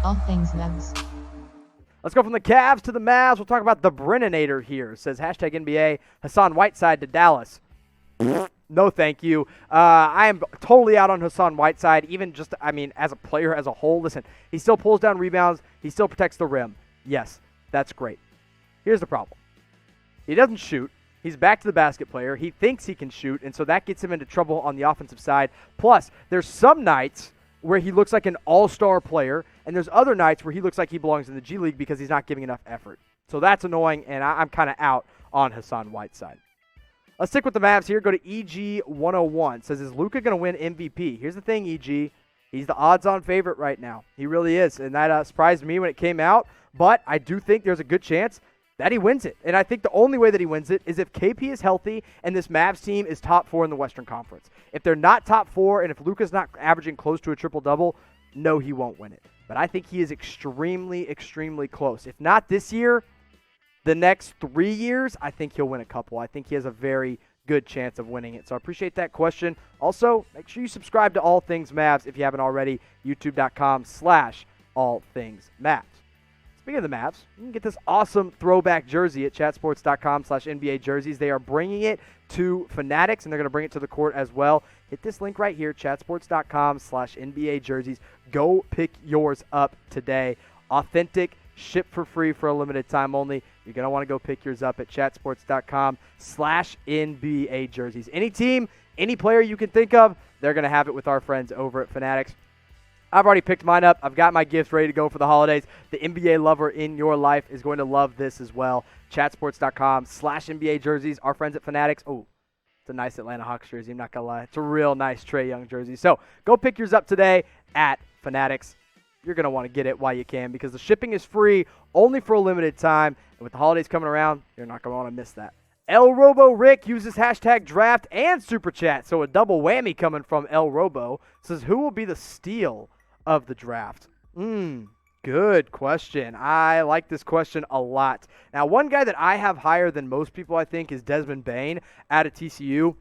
All Things Mavs. Let's go from the Cavs to the Mavs. We'll talk about the Brennanator here. It says hashtag NBA Hassan Whiteside to Dallas. No, thank you. I am totally out on Hassan Whiteside, even just, as a player as a whole. Listen, he still pulls down rebounds. He still protects the rim. Yes, that's great. Here's the problem. He doesn't shoot. He's back to the basket player. He thinks he can shoot, and so that gets him into trouble on the offensive side. Plus, there's some nights where he looks like an all-star player, and there's other nights where he looks like he belongs in the G League because he's not giving enough effort. So that's annoying, and I'm kind of out on Hassan Whiteside. Let's stick with the Mavs here. Go to EG101. Says, is Luka going to win MVP? Here's the thing, EG. He's the odds-on favorite right now. He really is, and that surprised me when it came out. But I do think there's a good chance that he wins it. And I think the only way that he wins it is if KP is healthy and this Mavs team is top 4 in the Western Conference. If they're not top 4 and if Luka's not averaging close to a triple-double, no, he won't win it. But I think he is extremely, extremely close. If not this year, the next 3 years, I think he'll win a couple. I think he has a very good chance of winning it. So I appreciate that question. Also, make sure you subscribe to All Things Mavs if you haven't already. YouTube.com/AllThingsMavs. Speaking of the Mavs, you can get this awesome throwback jersey at chatsports.com/NBA jerseys. They are bringing it to Fanatics, and they're going to bring it to the court as well. Hit this link right here, chatsports.com/NBA jerseys. Go pick yours up today. Authentic, ship for free for a limited time only. You're going to want to go pick yours up at chatsports.com/NBA jerseys. Any team, any player you can think of, they're going to have it with our friends over at Fanatics. I've already picked mine up. I've got my gifts ready to go for the holidays. The NBA lover in your life is going to love this as well. Chatsports.com/NBA jerseys. Our friends at Fanatics. Oh, it's a nice Atlanta Hawks jersey. I'm not going to lie. It's a real nice Trae Young jersey. So go pick yours up today at Fanatics. You're going to want to get it while you can because the shipping is free only for a limited time. And with the holidays coming around, you're not going to want to miss that. ElRoboRick uses hashtag draft and super chat. So a double whammy coming from ElRobo. Says, who will be the steal of the draft? Good question. I like this question a lot. Now, one guy that I have higher than most people, I think, is Desmond Bane out of TCU.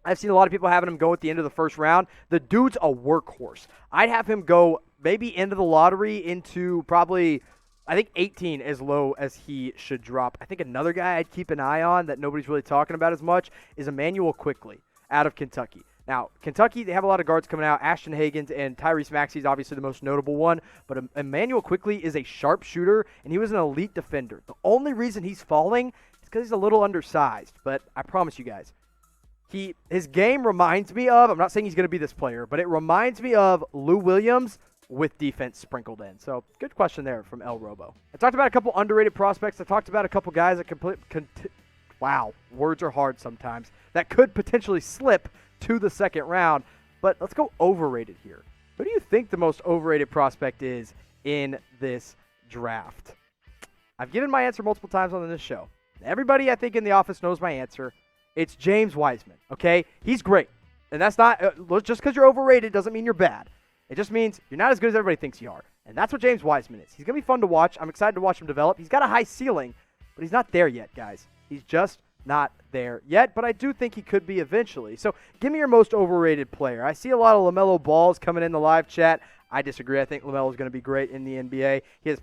I've seen a lot of people having him go at the end of the first round. The dude's a workhorse. I'd have him go maybe into the lottery into probably, I think, 18 as low as he should drop. I think another guy I'd keep an eye on that nobody's really talking about as much is Emmanuel Quickley out of Kentucky. Now, Kentucky, they have a lot of guards coming out. Ashton Hagans and Tyrese Maxey is obviously the most notable one. But Emmanuel Quickley is a sharp shooter, and he was an elite defender. The only reason he's falling is because he's a little undersized. But I promise you guys, his game reminds me of, I'm not saying he's going to be this player, but it reminds me of Lou Williams with defense sprinkled in. So, good question there from ElRobo. I talked about a couple underrated prospects. I talked about a couple guys that wow, words are hard sometimes, that could potentially slip to the second round. But let's go overrated here. Who do you think the most overrated prospect is in this draft? I've given my answer multiple times on this show. Everybody, I think, in the office knows my answer. It's James Wiseman, okay? He's great. And that's not, just because you're overrated doesn't mean you're bad. It just means you're not as good as everybody thinks you are. And that's what James Wiseman is. He's going to be fun to watch. I'm excited to watch him develop. He's got a high ceiling, but he's not there yet, guys. He's just not there yet, but I do think he could be eventually. So give me your most overrated player. I see a lot of LaMelo Balls coming in the live chat. I disagree. I think LaMelo is going to be great in the NBA. He has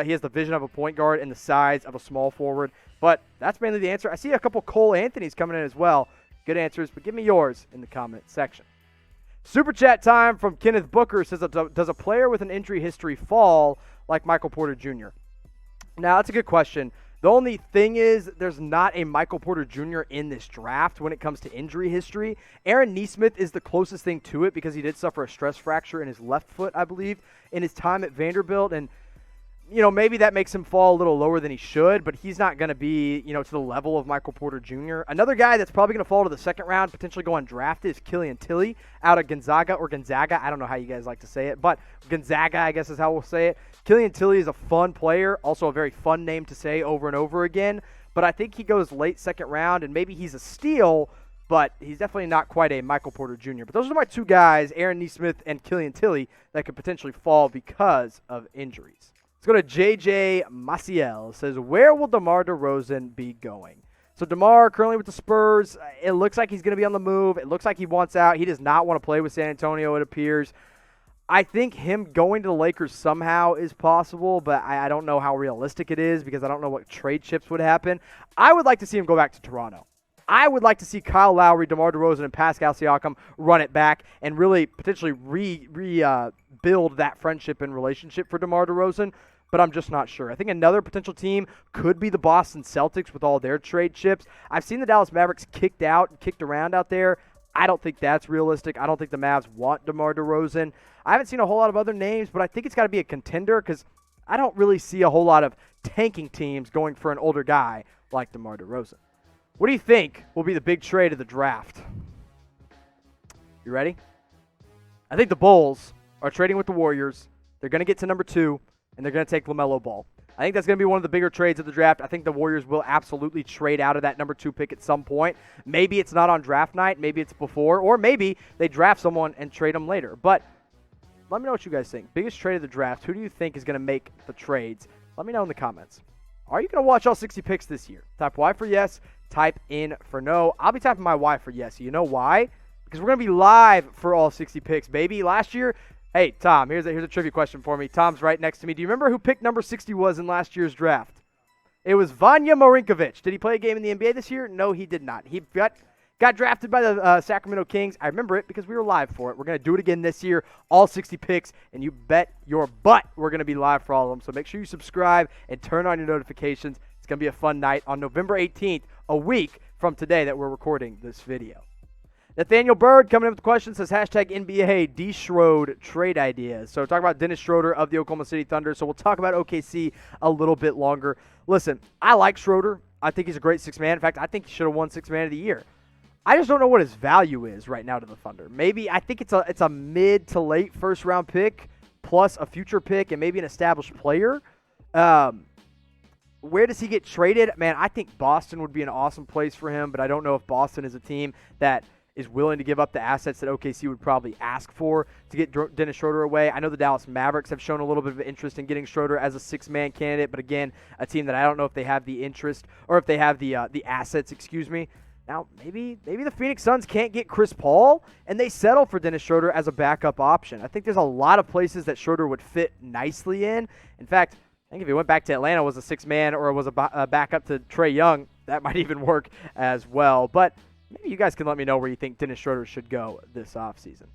he has the vision of a point guard and the size of a small forward. But that's mainly the answer. I see a couple Cole Anthonys coming in as well. Good answers, but give me yours in the comment section. Super chat time from Kenneth Booker says, does a player with an injury history fall like Michael Porter Jr.? Now, that's a good question. The only thing is there's not a Michael Porter Jr. in this draft when it comes to injury history. Aaron Nesmith is the closest thing to it because he did suffer a stress fracture in his left foot, I believe, in his time at Vanderbilt. And, maybe that makes him fall a little lower than he should, but he's not going to be, to the level of Michael Porter Jr. Another guy that's probably going to fall to the second round, potentially go undrafted, is Killian Tilly out of Gonzaga. I don't know how you guys like to say it, but Gonzaga, I guess is how we'll say it. Killian Tilly is a fun player, also a very fun name to say over and over again, but I think he goes late second round, and maybe he's a steal, but he's definitely not quite a Michael Porter Jr. But those are my two guys, Aaron Nesmith and Killian Tilly, that could potentially fall because of injuries. Let's go to JJ Maciel. It says, where will DeMar DeRozan be going? So DeMar currently with the Spurs. It looks like he's going to be on the move. It looks like he wants out. He does not want to play with San Antonio, it appears. I think him going to the Lakers somehow is possible, but I don't know how realistic it is because I don't know what trade chips would happen. I would like to see him go back to Toronto. I would like to see Kyle Lowry, DeMar DeRozan, and Pascal Siakam run it back and really potentially rebuild that friendship and relationship for DeMar DeRozan, but I'm just not sure. I think another potential team could be the Boston Celtics with all their trade chips. I've seen the Dallas Mavericks kicked around out there. I don't think that's realistic. I don't think the Mavs want DeMar DeRozan. I haven't seen a whole lot of other names, but I think it's got to be a contender because I don't really see a whole lot of tanking teams going for an older guy like DeMar DeRozan. What do you think will be the big trade of the draft? You ready? I think the Bulls are trading with the Warriors. They're going to get to number 2, and they're going to take LaMelo Ball. I think that's going to be one of the bigger trades of the draft. I think the Warriors will absolutely trade out of that number 2 pick at some point. Maybe it's not on draft night. Maybe it's before. Or maybe they draft someone and trade them later. But let me know what you guys think. Biggest trade of the draft. Who do you think is going to make the trades? Let me know in the comments. Are you going to watch all 60 picks this year? Type Y for yes. Type in for no. I'll be typing my Y for yes. You know why? Because we're going to be live for all 60 picks, baby. Last year, hey, Tom, here's a trivia question for me. Tom's right next to me. Do you remember who pick number 60 was in last year's draft? It was Vanya Marinkovic. Did he play a game in the NBA this year? No, he did not. He got drafted by the Sacramento Kings. I remember it because we were live for it. We're going to do it again this year, all 60 picks, and you bet your butt we're going to be live for all of them. So make sure you subscribe and turn on your notifications. It's going to be a fun night on November 18th, a week from today that we're recording this video. Nathaniel Bird coming in with the question says, hashtag NBA D-Schroder trade ideas. So talk about Dennis Schroder of the Oklahoma City Thunder. So we'll talk about OKC a little bit longer. Listen, I like Schroder. I think he's a great sixth man. In fact, I think he should have won sixth man of the year. I just don't know what his value is right now to the Thunder. Maybe I think it's a mid to late first round pick plus a future pick and maybe an established player. Where does he get traded? Man, I think Boston would be an awesome place for him, but I don't know if Boston is a team that is willing to give up the assets that OKC would probably ask for to get Dennis Schroder away. I know the Dallas Mavericks have shown a little bit of interest in getting Schroder as a six-man candidate, but again, a team that I don't know if they have the interest or if they have the assets, Now, maybe the Phoenix Suns can't get Chris Paul, and they settle for Dennis Schroder as a backup option. I think there's a lot of places that Schroder would fit nicely in. In fact, I think if he went back to Atlanta was a six-man or was a backup to Trae Young, that might even work as well. But maybe you guys can let me know where you think Dennis Schroder should go this offseason.